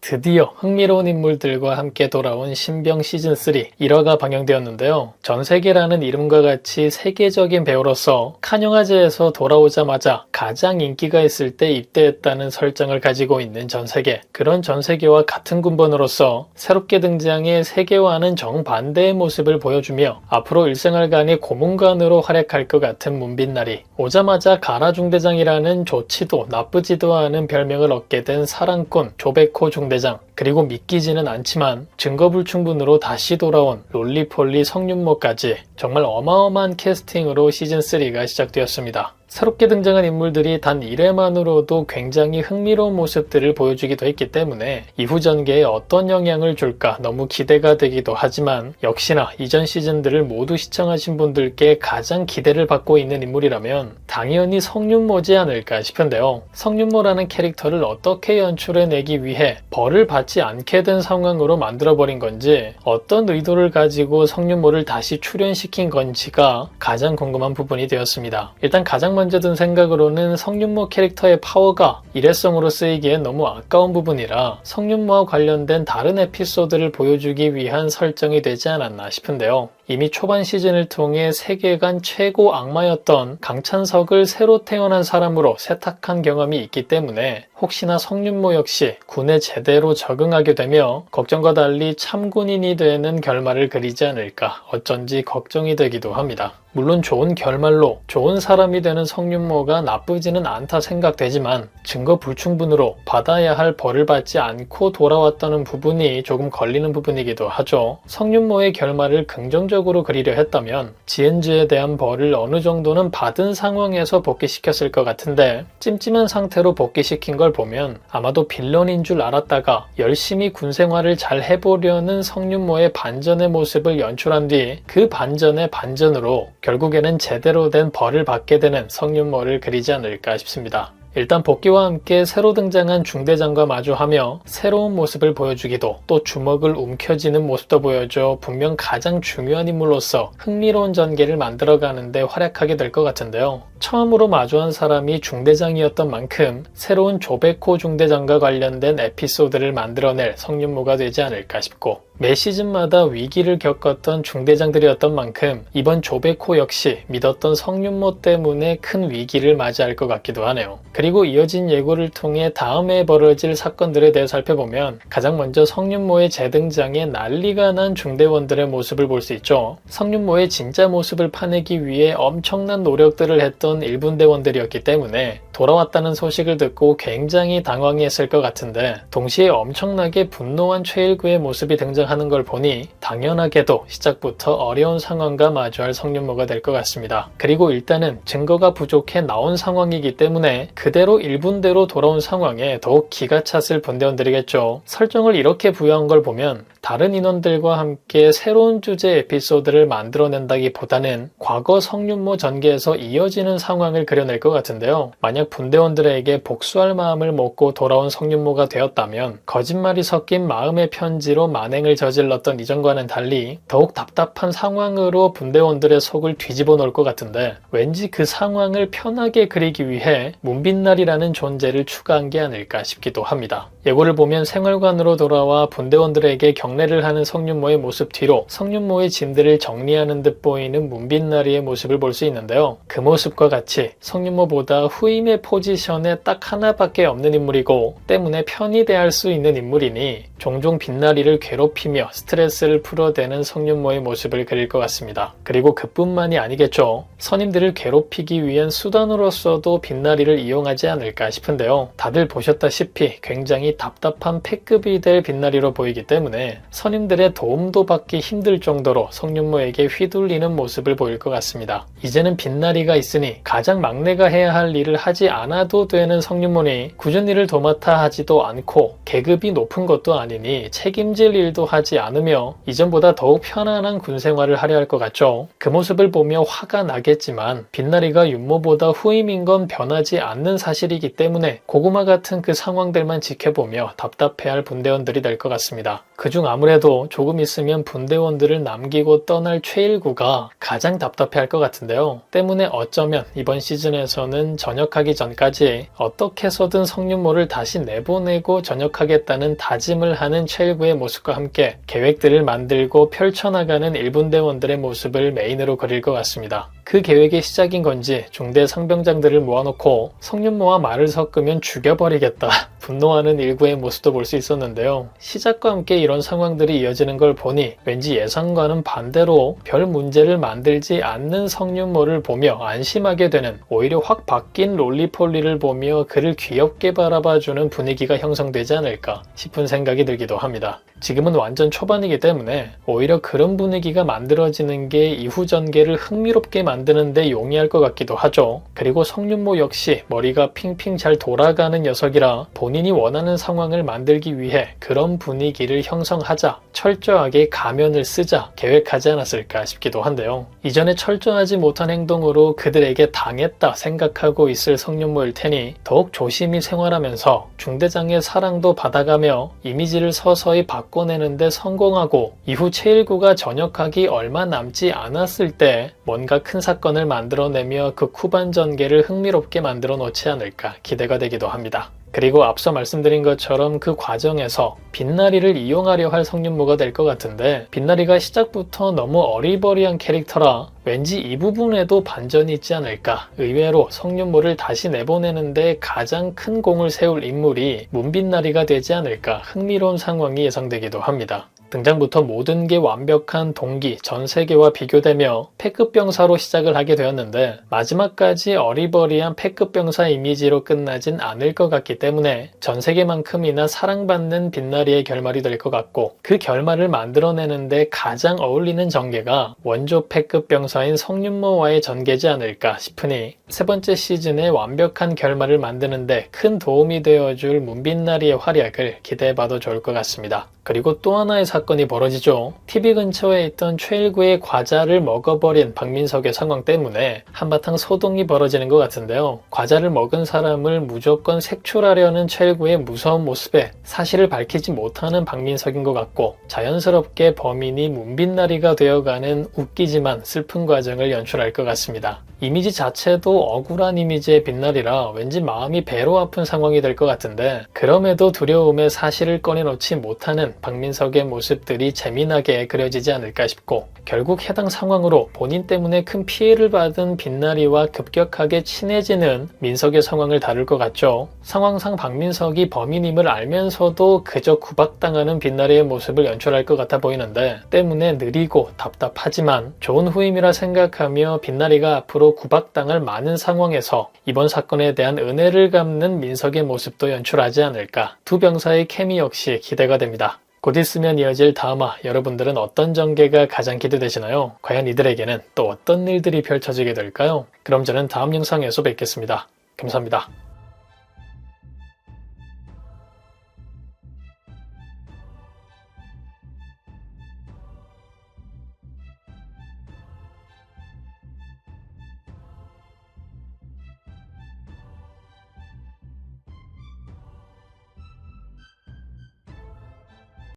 드디어 흥미로운 인물들과 함께 돌아온 신병 시즌3 1화가 방영되었는데요. 전세계라는 이름과 같이 세계적인 배우로서 칸 영화제에서 돌아오자마자 가장 인기가 있을 때 입대했다는 설정을 가지고 있는 전세계. 그런 전세계와 같은 군번으로서 새롭게 등장해 세계와는 정반대의 모습을 보여주며 앞으로 일생활간의 고문관으로 활약할 것 같은 문빛나리. 오자마자 가라 중대장이라는 좋지도 나쁘지도 않은 별명을 얻게 된 사랑꾼 조베코 중대장. 그리고 믿기지는 않지만 증거불충분으로 다시 돌아온 롤리폴리 성윤모까지 정말 어마어마한 캐스팅으로 시즌3가 시작되었습니다. 새롭게 등장한 인물들이 단 1회만으로도 굉장히 흥미로운 모습들을 보여주기도 했기 때문에 이후 전개에 어떤 영향을 줄까 너무 기대가 되기도 하지만 역시나 이전 시즌들을 모두 시청하신 분들께 가장 기대를 받고 있는 인물이라면 당연히 성윤모지 않을까 싶은데요. 성윤모라는 캐릭터를 어떻게 연출해내기 위해 벌을 받지 않게 된 상황으로 만들어버린 건지 어떤 의도를 가지고 성윤모를 다시 출연시킨 건지가 가장 궁금한 부분이 되었습니다. 일단 가장 먼저 든 생각으로는 성윤모 캐릭터의 파워가 일회성으로 쓰이기엔 너무 아까운 부분이라 성윤모와 관련된 다른 에피소드를 보여주기 위한 설정이 되지 않았나 싶은데요. 이미 초반 시즌을 통해 세계관 최고 악마였던 강찬석을 새로 태어난 사람으로 세탁한 경험이 있기 때문에 혹시나 성윤모 역시 군에 제대로 적응하게 되며 걱정과 달리 참군인이 되는 결말을 그리지 않을까 어쩐지 걱정이 되기도 합니다. 물론 좋은 결말로 좋은 사람이 되는 성윤모가 나쁘지는 않다 생각되지만 증거 불충분으로 받아야 할 벌을 받지 않고 돌아왔다는 부분이 조금 걸리는 부분이기도 하죠. 성윤모의 결말을 긍정적으로 그리려 했다면 지엔즈에 대한 벌을 어느 정도는 받은 상황에서 복귀시켰을 것 같은데 찜찜한 상태로 복귀시킨 걸 보면 아마도 빌런인 줄 알았다가 열심히 군생활을 잘 해보려는 성윤모의 반전의 모습을 연출한 뒤 그 반전의 반전으로 결국에는 제대로 된 벌을 받게 되는 성윤모를 그리지 않을까 싶습니다. 일단 복귀와 함께 새로 등장한 중대장과 마주하며 새로운 모습을 보여주기도 또 주먹을 움켜쥐는 모습도 보여줘 분명 가장 중요한 인물로서 흥미로운 전개를 만들어가는데 활약하게 될 것 같은데요. 처음으로 마주한 사람이 중대장이었던 만큼 새로운 조베코 중대장과 관련된 에피소드를 만들어낼 성윤모가 되지 않을까 싶고 매 시즌마다 위기를 겪었던 중대장들이었던 만큼 이번 조베코 역시 믿었던 성윤모 때문에 큰 위기를 맞이할 것 같기도 하네요. 그리고 이어진 예고를 통해 다음에 벌어질 사건들에 대해 살펴보면 가장 먼저 성윤모의 재등장에 난리가 난 중대원들의 모습을 볼 수 있죠. 성윤모의 진짜 모습을 파내기 위해 엄청난 노력들을 했던 일분대원들이었기 때문에 돌아왔다는 소식을 듣고 굉장히 당황했을 것 같은데 동시에 엄청나게 분노한 최일구의 모습이 등장하는 걸 보니 당연하게도 시작부터 어려운 상황과 마주할 성윤모가 될 것 같습니다. 그리고 일단은 증거가 부족해 나온 상황이기 때문에 그대로 일분대로 돌아온 상황에 더욱 기가 찼을 분대원들이겠죠. 설정을 이렇게 부여한 걸 보면 다른 인원들과 함께 새로운 주제 에피소드를 만들어낸다기보다는 과거 성윤모 전개에서 이어지는 상황을 그려낼 것 같은데요. 만약 분대원들에게 복수할 마음을 먹고 돌아온 성윤모가 되었다면 거짓말이 섞인 마음의 편지로 만행을 저질렀던 이전과는 달리 더욱 답답한 상황으로 분대원들의 속을 뒤집어 놓을 것 같은데 왠지 그 상황을 편하게 그리기 위해 문빛날이라는 존재를 추가한 게 아닐까 싶기도 합니다. 예고를 보면 생활관으로 돌아와 분대원들에게 경례를 하는 성윤모의 모습 뒤로 성윤모의 짐들을 정리하는 듯 보이는 문빛나리의 모습을 볼 수 있는데요. 그 모습과 같이 성윤모보다 후임의 포지션에 딱 하나밖에 없는 인물이고 때문에 편히 대할 수 있는 인물이니 종종 빛나리를 괴롭히며 스트레스를 풀어대는 성윤모의 모습을 그릴 것 같습니다. 그리고 그뿐만이 아니겠죠. 선임들을 괴롭히기 위한 수단으로서도 빛나리를 이용하지 않을까 싶은데요. 다들 보셨다시피 굉장히 답답한 패급이 될 빛나리로 보이기 때문에 선임들의 도움도 받기 힘들 정도로 성윤모에게 휘둘리는 모습을 보일 것 같습니다. 이제는 빛나리가 있으니 가장 막내가 해야 할 일을 하지 않아도 되는 성윤모니 굳은 일을 도맡아 하지도 않고 계급이 높은 것도 아니고 본인이 책임질 일도 하지 않으며 이전보다 더욱 편안한 군 생활을 하려 할 것 같죠. 그 모습을 보며 화가 나겠지만 빛나리가 윤모보다 후임인 건 변하지 않는 사실이기 때문에 고구마 같은 그 상황들만 지켜보며 답답해할 분대원들이 될 것 같습니다. 그중 아무래도 조금 있으면 분대원들을 남기고 떠날 최일구가 가장 답답해할 것 같은데요. 때문에 어쩌면 이번 시즌에서는 전역하기 전까지 어떻게 해서든 성윤모를 다시 내보내고 전역하겠다는 다짐을 하는 최일구의 모습과 함께 계획들을 만들고 펼쳐나가는 일분대원들의 모습을 메인으로 그릴 것 같습니다. 그 계획의 시작인 건지 중대 상병장들을 모아놓고 성윤모와 말을 섞으면 죽여버리겠다 분노하는 일구의 모습도 볼 수 있었는데요. 시작과 함께 이런 상황들이 이어지는 걸 보니 왠지 예상과는 반대로 별 문제를 만들지 않는 성윤모를 보며 안심하게 되는, 오히려 확 바뀐 롤리폴리를 보며 그를 귀엽게 바라봐주는 분위기가 형성되지 않을까 싶은 생각이 들기도 합니다. 지금은 완전 초반이기 때문에 오히려 그런 분위기가 만들어지는 게 이후 전개를 흥미롭게 만드는 데 용이할 것 같기도 하죠. 그리고 성윤모 역시 머리가 핑핑 잘 돌아가는 녀석이라 본인이 원하는 상황을 만들기 위해 그런 분위기를 형성하자, 철저하게 가면을 쓰자 계획하지 않았을까 싶기도 한데요. 이전에 철저하지 못한 행동으로 그들에게 당했다 생각하고 있을 성윤모일 테니 더욱 조심히 생활하면서 중대장의 사랑도 받아가며 이미지를 서서히 바꿔내는데 성공하고 이후 최일구가 전역하기 얼마 남지 않았을 때 뭔가 큰 사건을 만들어내며 그 후반 전개를 흥미롭게 만들어 놓지 않을까 기대가 되기도 합니다. 그리고 앞서 말씀드린 것처럼 그 과정에서 빛나리를 이용하려 할 성윤모가 될 것 같은데, 빛나리가 시작부터 너무 어리버리한 캐릭터라 왠지 이 부분에도 반전이 있지 않을까. 의외로 성윤모를 다시 내보내는데 가장 큰 공을 세울 인물이 문빛나리가 되지 않을까 흥미로운 상황이 예상되기도 합니다. 등장부터 모든 게 완벽한 동기 전세계와 비교되며 패급 병사로 시작을 하게 되었는데 마지막까지 어리버리한 패급 병사 이미지로 끝나진 않을 것 같기 때문에 전세계만큼이나 사랑받는 빛나리의 결말이 될 것 같고, 그 결말을 만들어내는데 가장 어울리는 전개가 원조 패급 병사인 성윤모와의 전개지 않을까 싶으니 세 번째 시즌의 완벽한 결말을 만드는데 큰 도움이 되어줄 문빛나리의 활약을 기대해봐도 좋을 것 같습니다. 그리고 또 하나의 사건이 벌어지죠. TV 근처에 있던 최일구의 과자를 먹어버린 박민석의 상황 때문에 한바탕 소동이 벌어지는 것 같은데요. 과자를 먹은 사람을 무조건 색출하려는 최일구의 무서운 모습에 사실을 밝히지 못하는 박민석인 것 같고, 자연스럽게 범인이 문빛나리가 되어가는 웃기지만 슬픈 과정을 연출할 것 같습니다. 이미지 자체도 억울한 이미지의 빛나리라 왠지 마음이 배로 아픈 상황이 될 것 같은데, 그럼에도 두려움에 사실을 꺼내놓지 못하는 박민석의 모습들이 재미나게 그려지지 않을까 싶고, 결국 해당 상황으로 본인 때문에 큰 피해를 받은 빛나리와 급격하게 친해지는 민석의 상황을 다룰 것 같죠. 상황상 박민석이 범인임을 알면서도 그저 구박당하는 빛나리의 모습을 연출할 것 같아 보이는데, 때문에 느리고 답답하지만 좋은 후임이라 생각하며 빛나리가 앞으로 구박당할 많은 상황에서 이번 사건에 대한 은혜를 갚는 민석의 모습도 연출하지 않을까. 두 병사의 케미 역시 기대가 됩니다. 곧 있으면 이어질 다음화, 여러분들은 어떤 전개가 가장 기대되시나요? 과연 이들에게는 또 어떤 일들이 펼쳐지게 될까요? 그럼 저는 다음 영상에서 뵙겠습니다. 감사합니다.